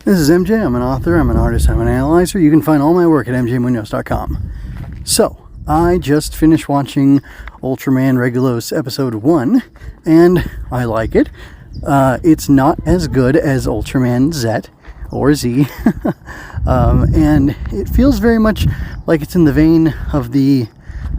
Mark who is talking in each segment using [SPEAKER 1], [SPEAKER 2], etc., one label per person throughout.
[SPEAKER 1] This is MJ. I'm an author, I'm an artist, I'm an analyzer. You can find all my work at mjmunoz.com. So, I just finished watching Ultraman Regulos episode 1, and I like it. It's not as good as Ultraman Z, or Z, and it feels very much like it's in the vein of the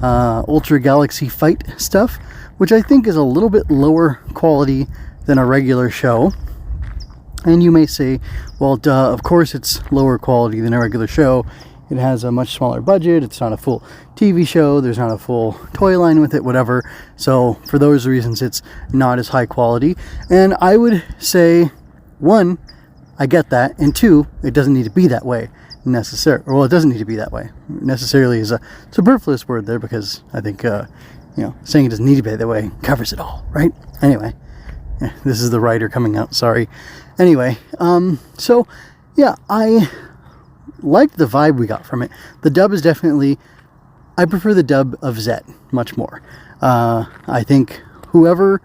[SPEAKER 1] Ultra Galaxy Fight stuff, which I think is a little bit lower quality than a regular show. And you may say, well, duh, of course it's lower quality than a regular show. It has a much smaller budget. It's not a full TV show. There's not a full toy line with it, whatever. So for those reasons, it's not as high quality. And I would say, one, I get that. And two, it doesn't need to be that way necessarily. Well, it doesn't need to be that way. Necessarily is a superfluous word there, because I think, saying it doesn't need to be that way covers it all, right? Anyway, this is the writer coming out, sorry. Anyway, so yeah, I liked the vibe we got from it. The dub is definitely, I prefer the dub of Zet much more. I think whoever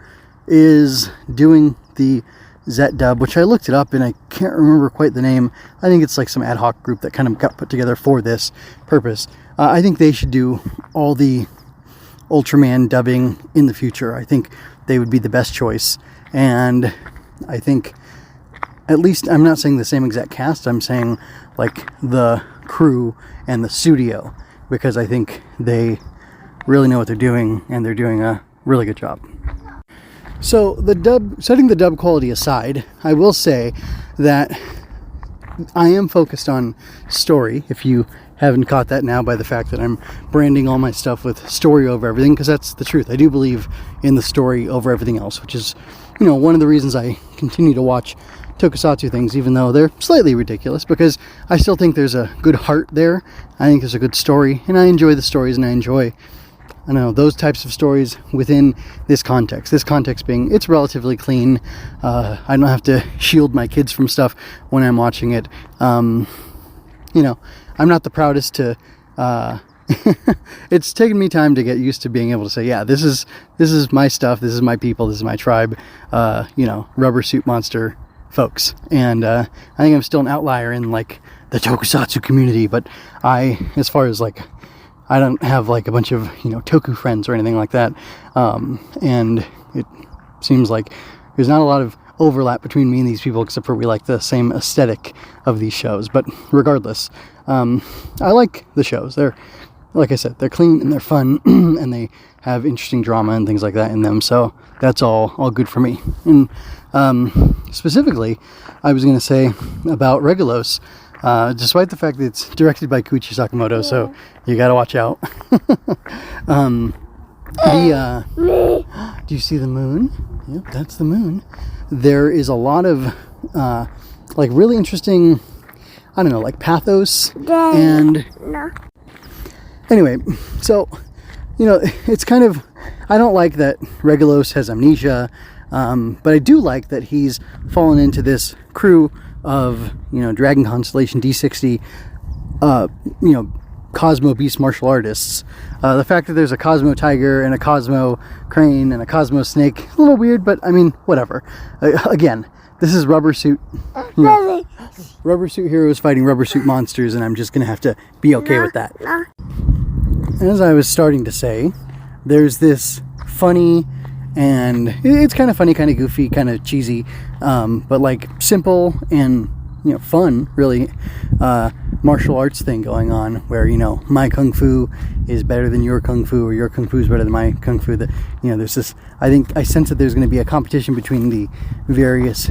[SPEAKER 1] is doing the Zet dub, which I looked it up and I can't remember quite the name. I think it's like some ad hoc group that kind of got put together for this purpose. I think they should do all the Ultraman dubbing in the future. I think they would be the best choice. And I think, at least, I'm not saying the same exact cast, I'm saying like the crew and the studio, because I think they really know what they're doing and they're doing a really good job. So the dub, setting the dub quality aside, I will say that I am focused on story, if you haven't caught that now by the fact that I'm branding all my stuff with story over everything, because that's the truth. I do believe in the story over everything else, which is, one of the reasons I continue to watch tokusatsu things, even though they're slightly ridiculous, because I still think there's a good heart there. I think there's a good story, and I enjoy the stories, and I enjoy, those types of stories within this context. This context being, it's relatively clean. I don't have to shield my kids from stuff when I'm watching it. I'm not the proudest to, it's taken me time to get used to being able to say, yeah, this is my stuff, this is my people, this is my tribe, rubber suit monster folks. And I think I'm still an outlier in like the tokusatsu community, but as far as like, I don't have like a bunch of toku friends or anything like that, and it seems like there's not a lot of overlap between me and these people, except for we like the same aesthetic of these shows. But regardless, I like the shows. They're, like I said, they're clean and they're fun and they have interesting drama and things like that in them, so that's all good for me. And specifically, I was going to say about Regulos, despite the fact that it's directed by Koichi Sakamoto, so you gotta watch out. Do you see the moon? Yep, that's the moon. There is a lot of really interesting, like pathos and anyway, so it's kind of, I don't like that Regulos has amnesia, but I do like that he's fallen into this crew of Dragon Constellation D60 Cosmo Beast martial artists. The fact that there's a Cosmo Tiger and a Cosmo Crane and a Cosmo Snake, a little weird, but I mean, whatever. Again, this is rubber suit heroes fighting rubber suit monsters, and I'm just gonna have to be okay with that. As I was starting to say, there's this funny, and it's kind of funny, kind of goofy, kind of cheesy, but like simple and fun, really, martial arts thing going on where my kung fu is better than your kung fu, or your kung fu is better than my kung fu. That there's this, I sense that there's going to be a competition between the various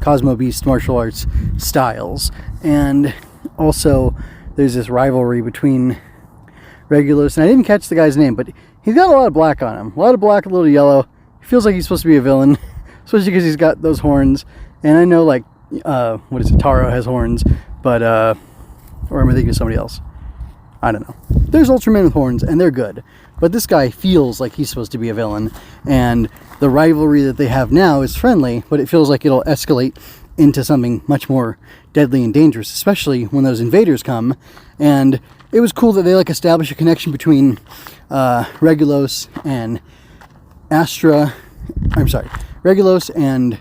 [SPEAKER 1] Cosmo Beast martial arts styles, and also there's this rivalry between Regulos, and I didn't catch the guy's name, but he's got a lot of black on him, a lot of black, a little yellow. He feels like he's supposed to be a villain, especially because he's got those horns. And I know, like, Taro has horns, but or am I thinking of somebody else? I don't know. There's Ultraman with horns, and they're good, but this guy feels like he's supposed to be a villain, and the rivalry that they have now is friendly, but it feels like it'll escalate into something much more deadly and dangerous, especially when those invaders come. And it was cool that they establish a connection between Regulos and Regulos and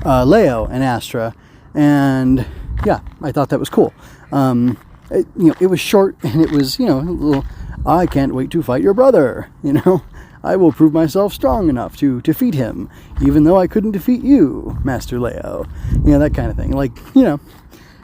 [SPEAKER 1] Leo and Astra, And yeah, I thought that was cool. It was short, and it was, a little, I can't wait to fight your brother, I will prove myself strong enough to defeat him, even though I couldn't defeat you, Master Leo. That kind of thing.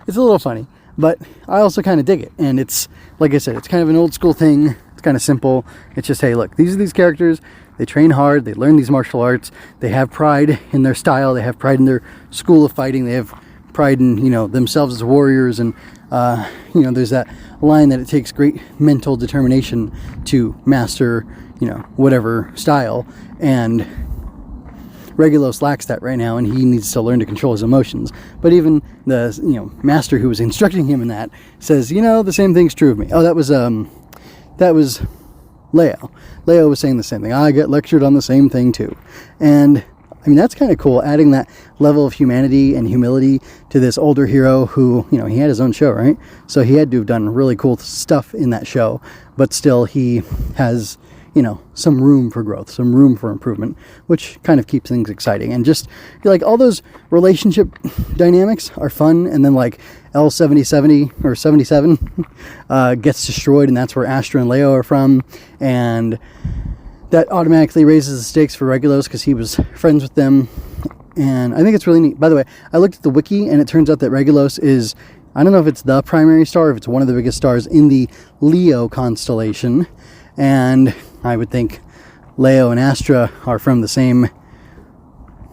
[SPEAKER 1] It's a little funny, but I also kind of dig it. And it's, like I said, it's kind of an old school thing. It's kind of simple. It's just, hey, look, these are these characters. They train hard. They learn these martial arts. They have pride in their style. They have pride in their school of fighting. They have pride in, themselves as warriors. And, there's that line that it takes great mental determination to master, whatever style. And Regulos lacks that right now, and he needs to learn to control his emotions. But even the, master who was instructing him in that says, the same thing's true of me. Oh, that was Leo. Leo was saying the same thing. I get lectured on the same thing too. And that's kind of cool, adding that level of humanity and humility to this older hero who, he had his own show, right? So he had to have done really cool stuff in that show, but still he has, some room for growth, some room for improvement, which kind of keeps things exciting. And just, all those relationship dynamics are fun. And then L7070 or 77 gets destroyed, and that's where Astra and Leo are from. And that automatically raises the stakes for Regulos because he was friends with them. And I think it's really neat. By the way, I looked at the wiki, and it turns out that Regulos is, I don't know if it's the primary star, or if it's one of the biggest stars in the Leo constellation. And I would think Leo and Astra are from the same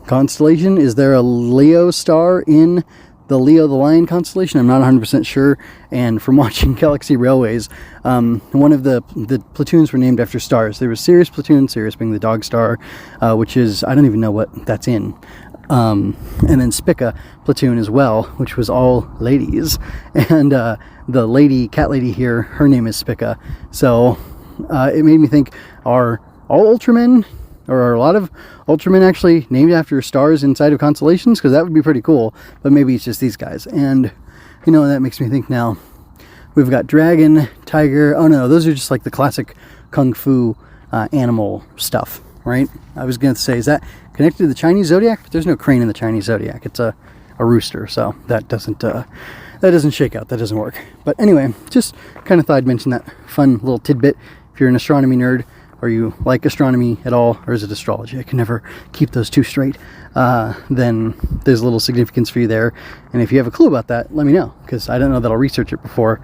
[SPEAKER 1] constellation. Is there a Leo star in the Leo the Lion constellation? I'm not 100% sure. And from watching Galaxy Railways, one of the platoons were named after stars. There was Sirius platoon, Sirius being the dog star, which is, I don't even know what that's in. And then Spica platoon as well, which was all ladies. And the cat lady here, her name is Spica. So it made me think, are all Ultramen, or are a lot of Ultramen actually named after stars inside of constellations? Because that would be pretty cool. But maybe it's just these guys. And that makes me think now, we've got dragon, tiger. Oh no, those are just like the classic kung fu animal stuff, right? I was going to say, is that connected to the Chinese zodiac? But there's no crane in the Chinese zodiac. It's a rooster, so that doesn't shake out. That doesn't work. But anyway, just kind of thought I'd mention that fun little tidbit. If you're an astronomy nerd, or you like astronomy at all, or is it astrology? I can never keep those two straight. Then there's a little significance for you there. And if you have a clue about that, let me know, because I don't know that I'll research it before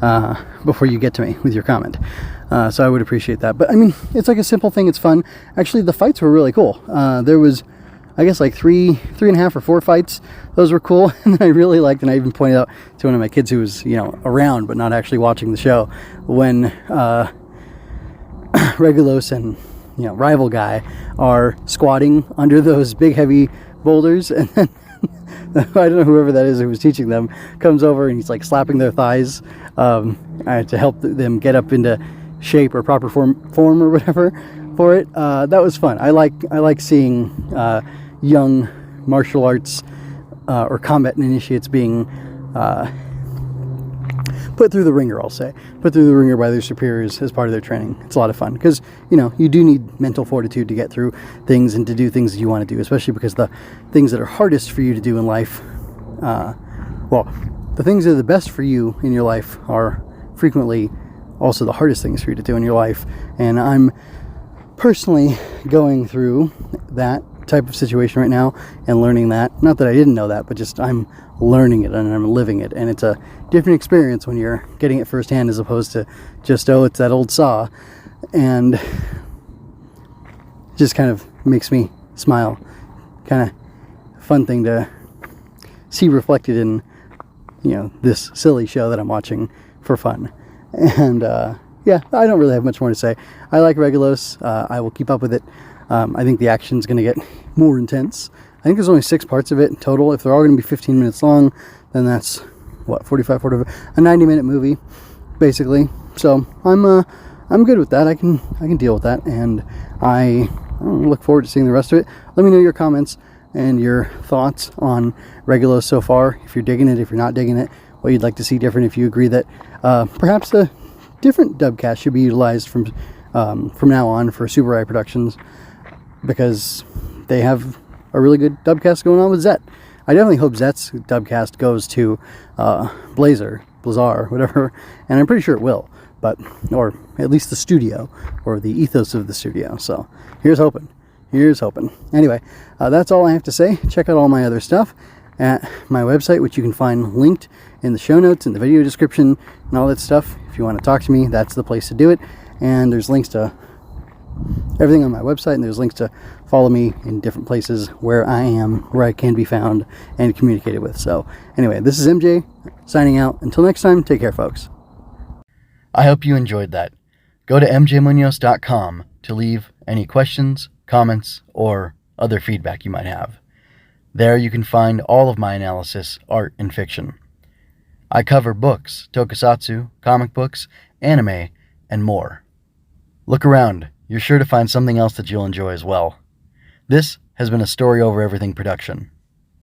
[SPEAKER 1] you get to me with your comment. So I would appreciate that. But it's like a simple thing. It's fun. Actually, the fights were really cool. There was, I guess, like three and a half or four fights. Those were cool. And I really liked, and I even pointed out to one of my kids who was, around but not actually watching the show, when Regulos and rival guy are squatting under those big heavy boulders, and then I don't know, whoever that is who was teaching them comes over and he's like slapping their thighs to help them get up into shape or proper form or whatever for it. That was fun. I like seeing young martial arts or combat initiates being put through the ringer, put through the ringer by their superiors as part of their training. It's a lot of fun, because, you do need mental fortitude to get through things and to do things that you want to do, especially because the things that are hardest for you to do in life, the things that are the best for you in your life are frequently also the hardest things for you to do in your life. And I'm personally going through that type of situation right now and learning that. Not that I didn't know that, but just I'm learning it and I'm living it. And it's a different experience when you're getting it firsthand, as opposed to just, it's that old saw. And it just kind of makes me smile. Kind of fun thing to see reflected in, this silly show that I'm watching for fun. And I don't really have much more to say. I like Regulos. I will keep up with it. I think the action's going to get more intense. I think there's only 6 parts of it total. If they're all going to be 15 minutes long, then that's 45, a 90-minute movie, basically. So I'm good with that. I can deal with that, and I look forward to seeing the rest of it. Let me know your comments and your thoughts on Regulos so far. If you're digging it, if you're not digging it, what you'd like to see different. If you agree that perhaps a different dubcast should be utilized from now on for Super Eye Productions, because they have a really good dubcast going on with Zet. I definitely hope Zet's Dubcast goes to Blazar, whatever, and I'm pretty sure it will, but, or at least the studio, or the ethos of the studio. So here's hoping. Anyway, that's all I have to say. Check out all my other stuff at my website, which you can find linked in the show notes, in the video description, and all that stuff. If you want to talk to me, that's the place to do it. And there's links to everything on my website, and there's links to follow me in different places where I can be found and communicated with. So anyway, this is MJ signing out. Until next time, take care, folks. I hope you enjoyed that. Go to mjmunoz.com to leave any questions, comments, or other feedback you might have. There you can find all of my analysis, art, and fiction. I cover books, tokusatsu, comic books, anime, and more. Look around. You're sure to find something else that you'll enjoy as well. This has been a Story Over Everything production.